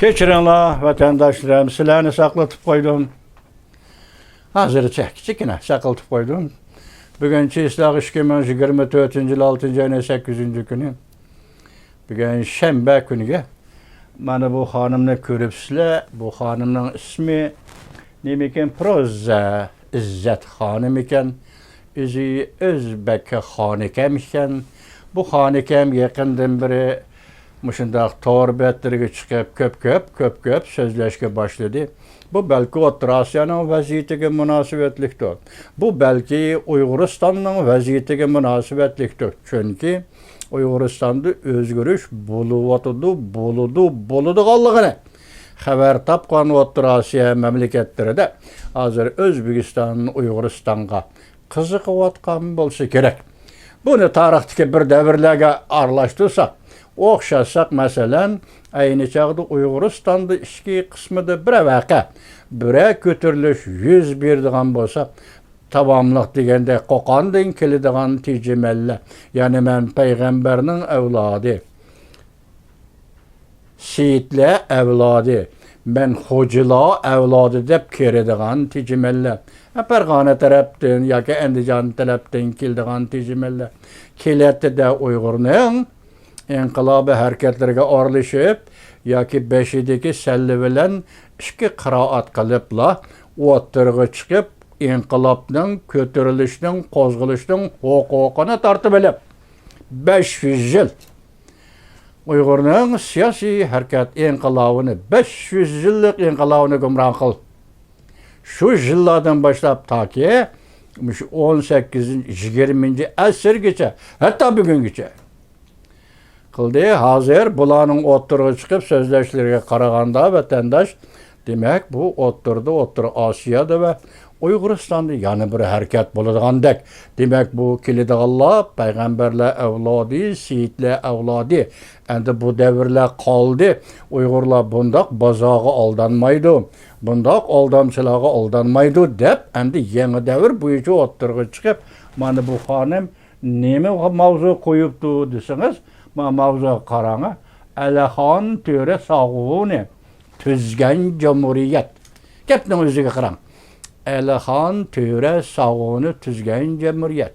Keçirinler vatandaşlarım, silahını saklatıp koydum. Hazırca kichikine saklatıp koydum. Bugünkü İslah 2024 yıl 6. ayının 8. günü. Bugün şembe günüge. Bana bu hanımını görüpsizler. Bu hanımın ismi neymiken Proza İzzet Hanım iken. Üzü Özbek Hanikem iken. Bu Hanikem yakından biri Muşundaq torbetlerge çıkıp köp sözleşke başladı. Bu belki Orta Asya'nın vaziyetiga münasebetlikdir. Bu belki Uyg'uristanning vaziyetiga münasebetlikdir. Çünkü Uyg'uristonda o'zgarish bo'ladiganligini xabar topgan Orta Asya mamlakatlarida hozir O'zbekiston Uyg'uristonga qiziqayotgan bo'lsa kerak. Buni tarixdagi bir davrlarga aralashtirsak, o'xshasak masalan, ayni chog'da Uyg'uristonda ichki qismida bir vaqa, bir ko'tarilish yuz beradigan bo'lsa, tamomliq deganda Qo'qondan keladigan tejimalla, ya'ni men payg'ambarning avlodi, Seyitlar avlodi, men xo'jalar avlodi deb keladigan tejimalla, Farg'ona tarafdan yoki Andijon tarafdan keladigan tejimalla kelatida Uyg'urning inqilobi harakatlariga oralashib yoki beshidagi salli bilan ikki qiroat qilibla o'tirg'i chiqib inqilobning ko'tarilishning qo'zg'alishning huquqini tortib olib 500 yil Uyg'urning siyosiy harakat inqilobini 500 yillik inqilobini gumron qil. Şu yıllardan başlap taki 18-20 asrgacha, hatta bugungacha qildi. Hozir bularning o'ttirga chiqib so'zlashlarga qaraganda vatandosh, demak bu O'rta Osiyoda va Uyg'uristonda yana bir harakat bo'ladigandek. Demak bu keladiganlar payg'ambarlar avlodi, seyitlar avlodi. Endi bu davrlar qoldi. Uyg'urlar bundoq bozog'i aldanmaydi. Bundoq aldamchilarga aldanmaydi deb endi yangi davr bo'yicha o'ttirga chiqib, mana bu xonim nima mavzu qo'yibdi desangiz, mavzu qarang. Alaxon To'ra Sog'uni tuzgan jamhuriyat. Gapning o'ziga qarang. Alaxon To'ra Sog'uni tuzgan jamhuriyat.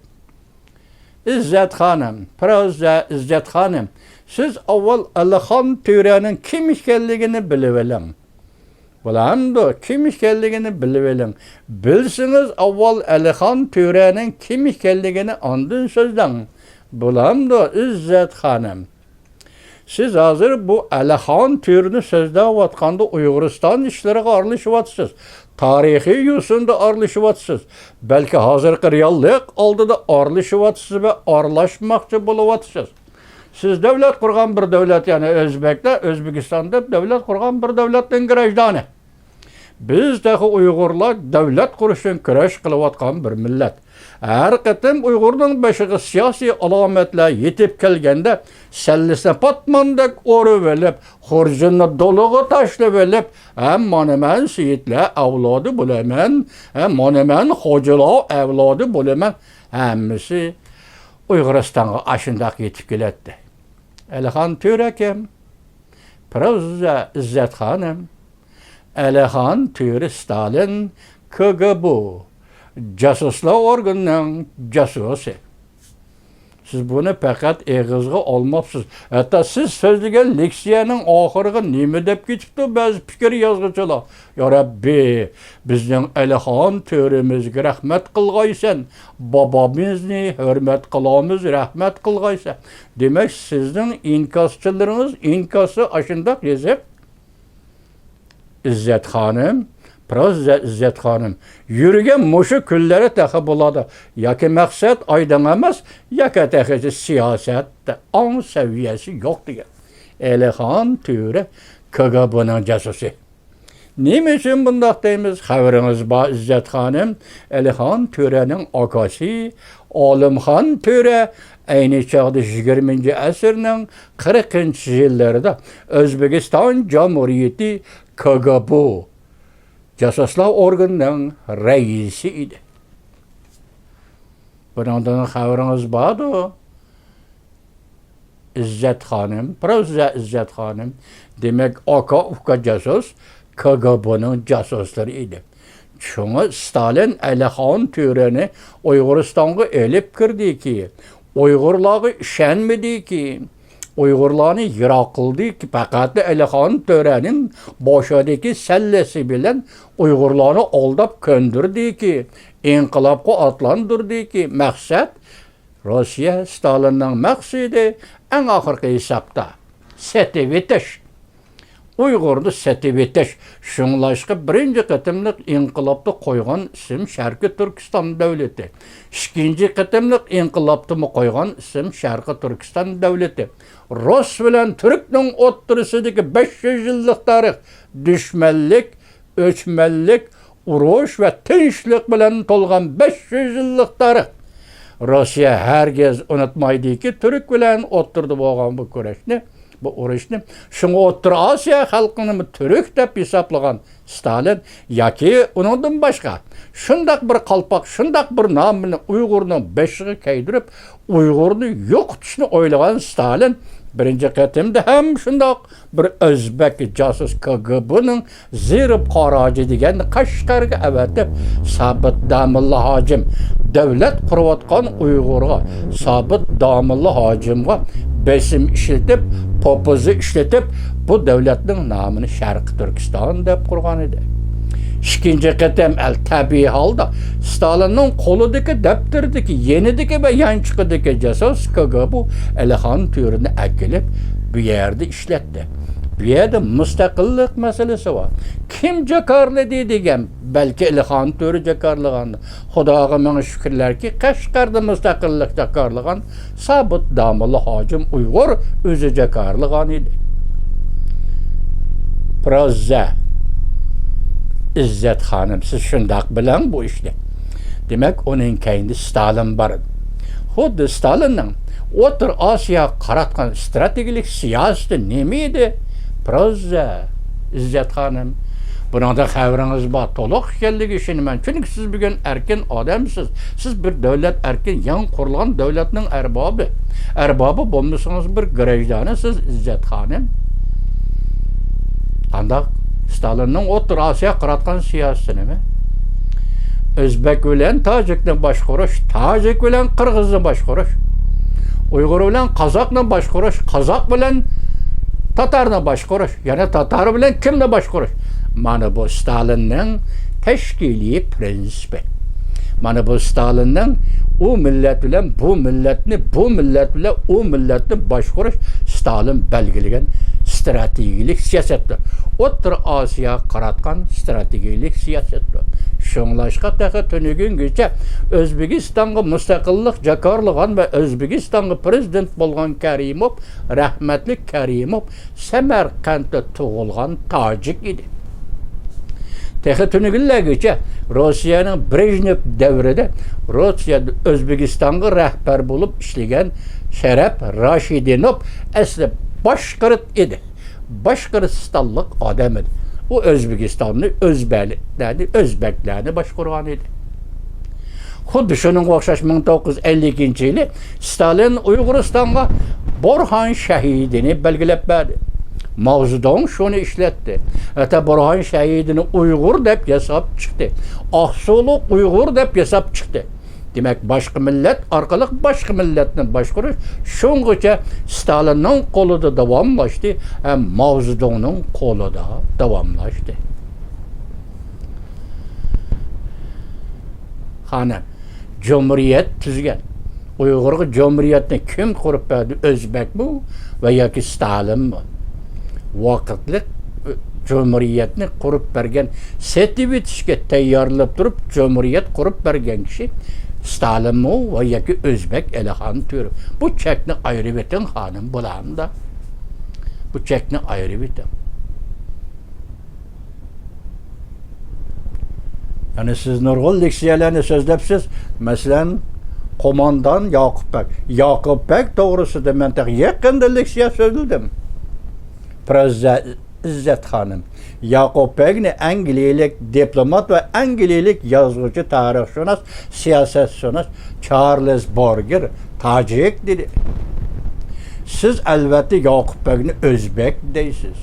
İzzet Hanım, Proza İzzet Hanım, siz avval Alaxon To'raning kim ekanligini bilib oling. Bulamdı, kim ekanligini bilib oling. Bilsiniz avval Alaxon To'raning kim ekanligini ondan so'zlang. Bulamdı İzzet Hanım. Siz hozir bu Alaxon To'rini so'zlayotganda Uyg'uriston ishlariga aralashyapsiz. Tarixiy yo'sinda aralashyapsiz. Balki hozirgi reallik oldida aralashyapsiz va aralashmoqchi bo'lyapsiz. Siz davlat qurgan bir davlat, ya'ni O'zbeklar, O'zbekistonda davlat qurgan bir davlatning grajdoni. Biz dahi Uyg'urlar davlat qurish uchun kurash qilayotgan bir millat. Har qatim Uyg'urning boshiga siyosiy alomatlar yetib kelganda, sallisni patmandek o'rib olib, xurjini dolig'i tashlab olib, mana men seyitlar avlodi bo'laman, mana men xo'jalar avlodi bo'laman, hammasi Uyg'uristonga ashundoq yetib keladi. Alaxon To'ra kim? Proza İzzet Hanım. Alaxon To'ra Stalin KGB casuslar organının casusi. Siz bunu faqat eg'izga olmabsiz. Hatta siz so'zlagan leksiyaning oxiriga nima deb ketibdi ba'zi fikr yozuvchilar. Ya Rabbi, bizning Alaxon To'ramizga rahmat qilg'aysan, bobomizni hurmat qilamiz, rahmat qilg'aysan. Demak, sizning inkoschilaringiz inkosi ashundoq yozib, İzzet Hanım, Proza İzzet Hanım, yürügen muşu küllere taxı buladı. Yoki maqsad aydın emas, yoki taxıcı siyasette an seviyesi yok diye. Alaxon To'ra KGB'nin casusi. Nima uchun bundoq deymiz? Xabarimiz bor İzzet Hanım, Alaxon To'raning akasi Olimxon To'ra ayni chog'da 20 asrning 40-yillarida O'zbekiston Jamhuriyati KGB casuslar organının reisi idi. Bundan xabarınız vardı. İzzet Hanım, Prozza İzzet Hanım, demek aka uka casus, KGB'nin casusları idi. Çünkü Stalin Alihan töreni Uyguristan'a elip kirdi ki, Uygurları işenmedi ki, Uygurlarını yırak kıldı ki, fakat Alihan törenin başındaki sellesi bilen Uygurlarını aldap köndürdü ki, inkılapı atlandırdı ki, maksat Rusya Stalin'nin maksidi en ahırkı hesapta setivitiş. Uygurdu setivitiş. Şunlaşkı birinci kıtımlık inkılapta koygan isim Şarkı Türkistan Devleti. İkinci kıtımlık inkılapta mı koygan isim Şarkı Türkistan Devleti. Rus bilen Türk'ün oturusudaki 500 yıllık tarih düşmellik, öçmellik, uruş ve tinçlik bilen tolgan 500 yıllık tarih. Rusya herkes unutmaydı ki Türk bilen oturdu boğan bu kurashni, bu urushni. Şunu O'rta Osiyo xalqini Türk deb hisoblagan Stalin yoki undan boshqa shundaq bir qalpoq, shundaq bir nom bilan Uyg'urning beshig'i kaydirib, Uyg'urni yo'qotishni o'ylagan Stalin birinchi qatimda ham shundoq bir o'zbek josus KGB'ning zerib qaraji degan Qashqarga avatib, Sabit Damilla hojim davlat qurayotgan Uyg'urga, Sabit Damilla hojimga besim ishlatib, popuzi ishlatib, bu davlatning nomini Sharqi Turkiston deb qurgan edi. İkinci qatam tabiiy holda Stalinning qo'lidagi daftirdagi, yenidagi va yanchiqidagi jasos KGB Alihan Törenini akilib bu yerda ishlatdi. Bu yerda mustaqillik masalasi bor. Kim jakarladi degan, balki Alihan Töre jakarlagan. Xudoga ming shukrlarki, Qashqarda mustaqillik jakarlagan Sabit Damilla hojim Uyg'ur o'zi jakarlagan edi. Prozza İzzet Hanım, siz şundaq bilen bu işte. Demek onun kayında Stalin var. Xuddi Stalinning O'rta Osiyo qaratgan strategik siyosati nimeydi? Prozza İzzet Hanım. Bunada xabaringiz bor, to'liq ekanligi ishonaman. Chunki siz bugun erkin odamsiz. Siz bir davlat erkin, yangi qurilgan davlatning arbobi. Arbobi bo'lmasangiz bir grajdani siz İzzet Hanım. Qandaq Stalinning O'rta Osiyo qaratgan siyosati nima? O'zbek bilan tojikni boshqarish, tojik bilan qirg'izni boshqarish, Uyg'ur bilan qozoqni boshqarish, qozoq bilan tatarni boshqarish, yana tatar bilan kimni boshqarish. Mana bu Stalinning tashkiliy prinsipi. Mana bu Stalinning u millat bilan bu millatni, bu millat bilan u millatni boshqarish Stalin belgilagan strategik siyosatdir. O'rta Osiyo qaratgan strategik siyosatdir. Şunlaşqa tağı tönügüngacha O'zbekistonga mustaqillik jakarlagan va O'zbekistonga prezident bo'lgan Karimov, rahmatli Karimov Samarqandda tug'ilgan tojik edi. Tağı tönügüngacha Rossiyaning Brejnev davrida Rossiyada O'zbekistonga rahbar bo'lib ishlagan Sharaf Rashidinov asli boshqirt edi. Boshqiristonlik odam edi. O O'zbekistonni, O'zbeklarni boshqargan edi. Xuddi shuningga o'xshash 1952-yili Stalin Uyg'uristonga Burxon shahidini belgilab berdi. Mao Zedong shuni ishlatdi. Hatta Burxon shahidini Uyg'ur deb yasab chiqdi. Oqsuliq Uyg'ur deb yasab chiqdi. Demek başka millet orqali başka milletni boshqarish shungacha Stalinning qo'lida davomlashdi, ham Mao Zedongning qo'lida davomlashdi. Xanam, Cumhuriyet tuzgan. Uyg'urga Cumhuriyetni kim qurib berdi? O'zbekmi va yoki Stalinmi? Vaqtlik Cumhuriyetni qurib bergan, setivitishga tayyorlab turib Cumhuriyet qurib bergan kishi Stalinmi va yoki O'zbek Alihan Töre. Bu chekni ayirib eting xonim bulamda. Bu chekni ayirib eting. Yani siz nurg'un leksiyalarni so'zlabsiz. Masalan, qo'mondan Yoqub Bek to'g'risida men yaqinda leksiya so'zladim. Prozza İzzet Hanım, Yoqub Bekni Angliyalik diplomat ve Angliyalik yozuvchi, tarixshunos, siyosatshunos Charles Borger tojik dedi. Siz elbette Yakup Bey'ni Özbek deysiz.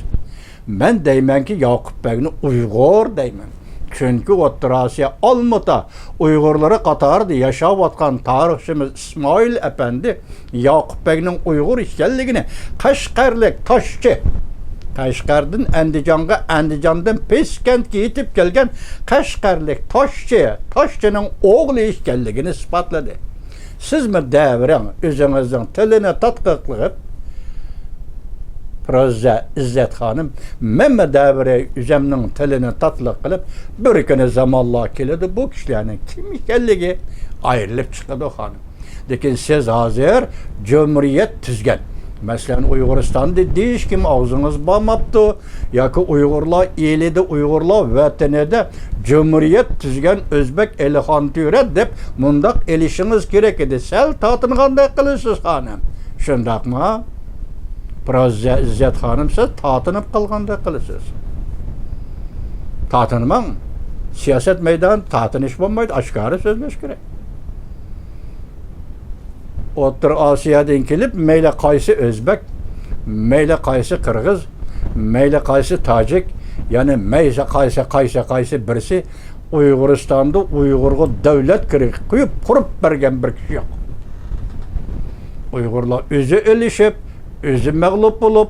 Ben deymen ki Yakup Bey'ni Uygur deymen. Çünkü O'rta Asiya Almıta Uygurları Katar'da yaşavatkan tarihçimiz İsmail Efendi Yakup Bey'nin Uygur işgalligini Kaşgarlik Taşçı Kaşgar'dan Andijan'dan Peskent'e yetip gelgen Kaşgarlik Taşçı'nın oğlu işgalligini ispatladı. Siz mi devren özünüzün tiline tatqiqlığıp Prozza İzzet Hanım, men devre üzemnin tilini tatlık kılıp bir günü zamanla keledi bu kişilerin kim işgalligi ayrılıp çıkıdı hanım. Lekin siz hazır cumhuriyet tüzgen. Mesela Uyguristan'da deyiş kim ağzınız bağmaptı. Yaki Uygurlar elide Uygurlar vatanede cumhuriyet tüzgen Özbek Elihan Türe dep mundak elişiniz gerek idi. Sel tatınğanda kılısız hanım. Şundak mı? Prozza İzzet Hanım siz tatınıp kalganda kılısız. Tatınmam. Siyaset meydan tatınış olmaydı. Aşkarı sözleş gerek. O'rta Asiyadan kelip meyle qaysi Özbek, meyle qaysi Qırgız, meyle qaysi Tacik, yani meyle qaysi birisi Uyguristan'da Uygurga davlat qo'yib qurib bergan bir kishi yo'q. Uygurlar o'zi elishib, o'zi mag'lub bo'lib,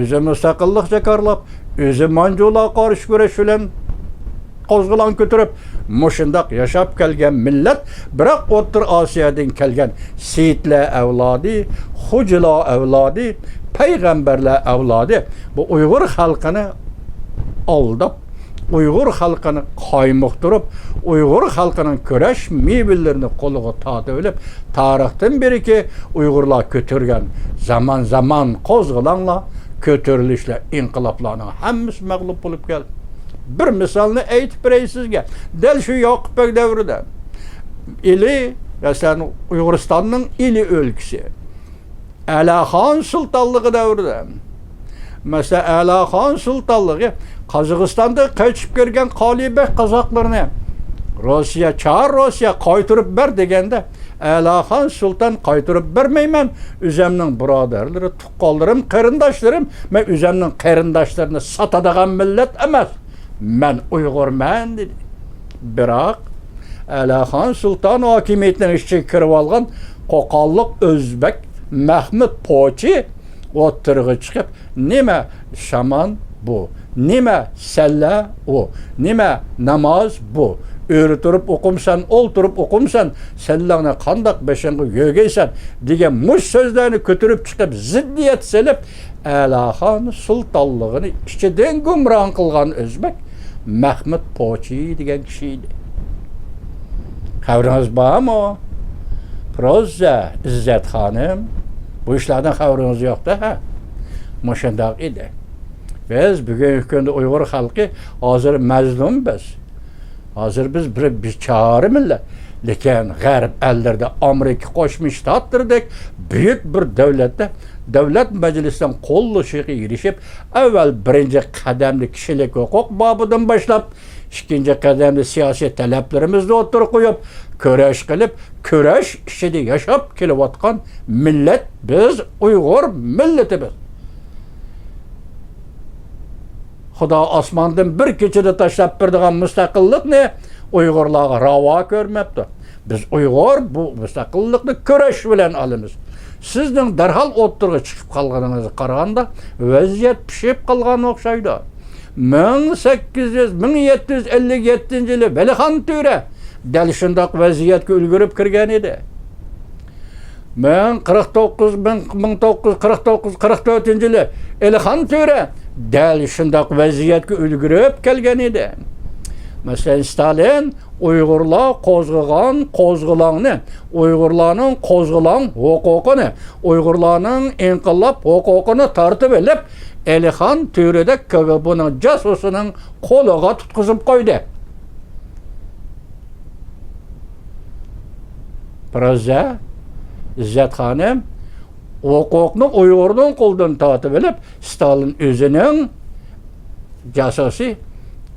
o'zi mustaqillik jakarlab, o'zi manjular qarshi kurash bilan qo'zg'olon ko'tarib, mushundaq yashab kelgan millat, biroq O'rta Osiyodan kelgan seyitlar avlodi, xo'jalar avlodi, payg'ambarlar avlodi bu Uyg'ur xalqini aldab, Uyg'ur xalqini qaymoqtirib, Uyg'ur xalqining kurash mebellerini qo'liga tortib olib, tarixdan beriki Uyg'urlar ko'targan zaman qo'zg'olonlar, ko'tarilishlar, inqiloblarning hammasi mag'lub bo'lib keldi. Bir misalını aytib beray sizga. Dal shu Yakup Bey davrida ili, masalan Uyg'uristonning ili o'lkasi Alaxon sultonligi davrida, masalan Alaxon sultonligi Qozog'istonda qochib kelgan Qolibek qozoqlarini Çar Rossiya qaytarib ber deganda Alaxon sulton qaytarib bermayman, o'zimning birodarlarim, tuqqanlarim, qarindoshlarim, men o'zimning qarindoshlarini sotadigan millat emas. Men Uyg'urman dedi. Biroq Alaxon sulton hokimiyetining ichiga kirib olgan qo'qonlik O'zbek Mahmud Pochi o'tirg'i chiqib, nima shaman bu, nima salla u, nima namoz bu, o'rtirib o'qimsan, o'ltirib o'qimsan, sallani qandoq beshingga yo'gaysan degan mush so'zlarni ko'tarib chiqib ziddiyat selib Alaxon sultonligini ichidan gumron qilgan O'zbek Mahmud Pochi degan kishi edi. Xabaringiz bormi? Prozza İzzet Hanım bu ishlardan xabaringiz yo'qda, ha? Mushundaq edi. Biz bugungi kunda Uyg'ur xalqi hozir mazlummiz. Hozir biz bir bechora millat. Lekin g'arb ellarda Amerika Qo'shma Shtatlaridek büyük bir davlatda davlat majlisidan qo'llashiga erishib, avval birinchi qadamli kishilik huquq bobidan boshlab, ikkinchi qadamli siyosiy talablarimizni o'tirib qo'yib, kurash qilib, kurash ichida yashab kelayotgan millat biz Uyg'ur millatimiz. Xudo osmondan bir kechada tashlab berdigan mustaqillikni Uyg'urlarga ravo ko'rmabdi. Biz Uyg'ur bu mustaqillikni kurash bilan olamiz. Sizning darhol o'ttirga chiqib qolganingizni qaraganda vaziyat pishib qolgan o'xshaydi. 1757-yili Belixon To'ra dal shundoq vaziyatga ulgurib kirgan edi. 1944-yili Elixon To'ra dal shundoq vaziyatga ulgurib kelgan edi. Masalan Stalin Uyg'urlar qo'zg'agan qo'zg'olonni, Uyg'urlarning qo'zg'olon huquqini, Uyg'urlarning inqilob huquqini tartib olib, Elixon To'rada KGB'ning jasusining qo'liga tutqizib qo'ydi. Prozza İzzet Hanım huquqni Uyg'urning qo'lidan tortib olib, Stalin o'zining jasusi,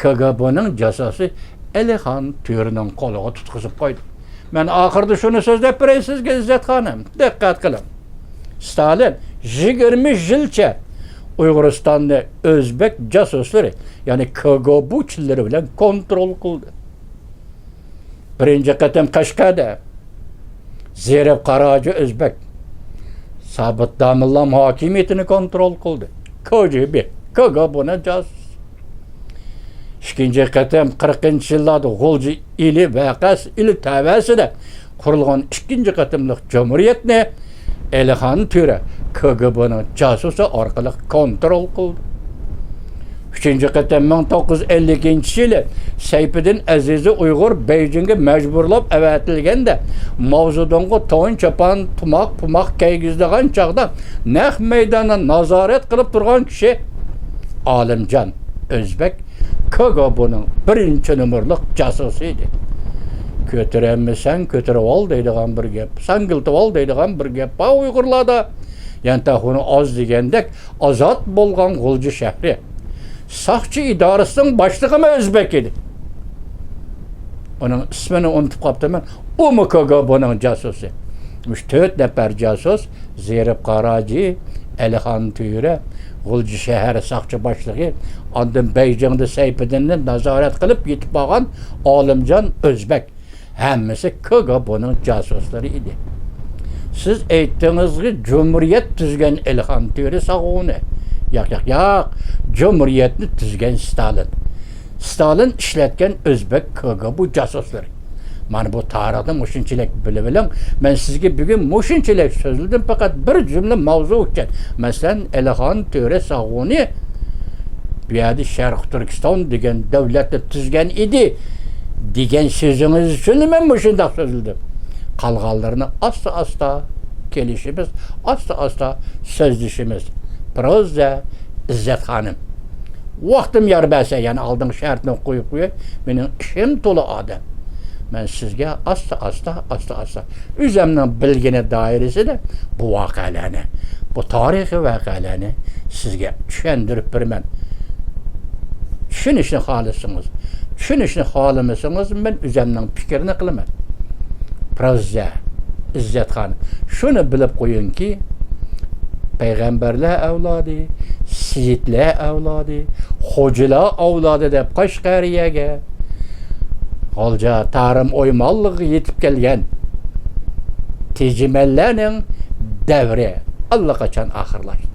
KGB'ning jasusi Elixon To'raning qo'liga tutqizib qo'ydi. Men oxirida shuni so'zlab beray sizga İzzet Hanım. Diqqat qiling. Stalin 20 yılcha Uyg'uristonni O'zbek jasuslari, ya'ni KGB'chilari bilan kontrol qildi. Birinchi qatam Qashqada Zerab Qarachi O'zbek Sabit Damillam hokimiyatini kontrol qildi. KGB'ni jasus. İkinci qatam 40-yillarda G'ulji ili vaqasi ili tavasida qurilgan ikkinchi qatimliq Cumhuriyetni Elixon To'ra KGB'ning jasusi orqali kontrol qildi. Üçüncü qatam 1952-yili Sayfiddin Azizi Uyg'ur Beijingga majburlab avatilganda Mavzudonga to'yin chapan tumaq kiygizdigan chaqda naq maydonda nazorat qilib turgan kishi Olimjon O'zbek KGB'ning birinchi nomerlik jasusi edi. Ko'taramsan, ko'tarib ol deydigan bir gap, sangiltib ol deydigan bir gap bor Uyg'urlarda. Yantahuni oz degandek ozod bo'lgan G'ulji shahri Saqchi idorasining boshlig'i O'zbek edi. Onun ismini unutib qolibman. U KGB'ning jasusi. 4 nafar jasus Zerab Qarachi, Elixon To'ra, G'ulji shahri saqchi boshlig'i, ondan Beijingda Sayfiddinni nazorat qilib yetib borgan Olimjon O'zbek. Hammasi KGB'ning jasuslari edi. Siz aytdingizki Cumhuriyet tuzgan Elixon To'ra sog'uni. Yo'q. Cumhuriyetni tuzgan Stalin. Stalin ishlatgan O'zbek KGB jasuslari. Mana bu tarixda mushunchalik bilib oling. Men sizga bugun mushunchalik so'zladim faqat bir jumla mavzu uchun. Masalan, Elixon To'ra sog'uni bu yerda Sharq Turkiston degan davlatni tuzgan edi degan so'zingiz uchun men mushunday so'zladim. Qolganlarini asta kelishimiz, asta so'zlashimiz. Proza İzzet Hanım. Vaqtim yar bo'lsa, yani aldığım şartını qo'yib qo'yay. Mening ishim to'la odam. Men sizga asta o'zimning bilgani doirasida bu voqealarni, bu tarixiy voqealarni sizga tushuntirib beraman. Tushunishni xohlamasangiz, men o'zimning fikrini qilaman. Proza İzzet Hanım. Shuni bilib qo'yingki, Peygamberler avlodi, siyitler avlodi, hocalar avlodi deb Qashqariyaga G'ulji tarim o'ymonligi yetib kelgan tejimallarning davri allaqachon oxirlashdi.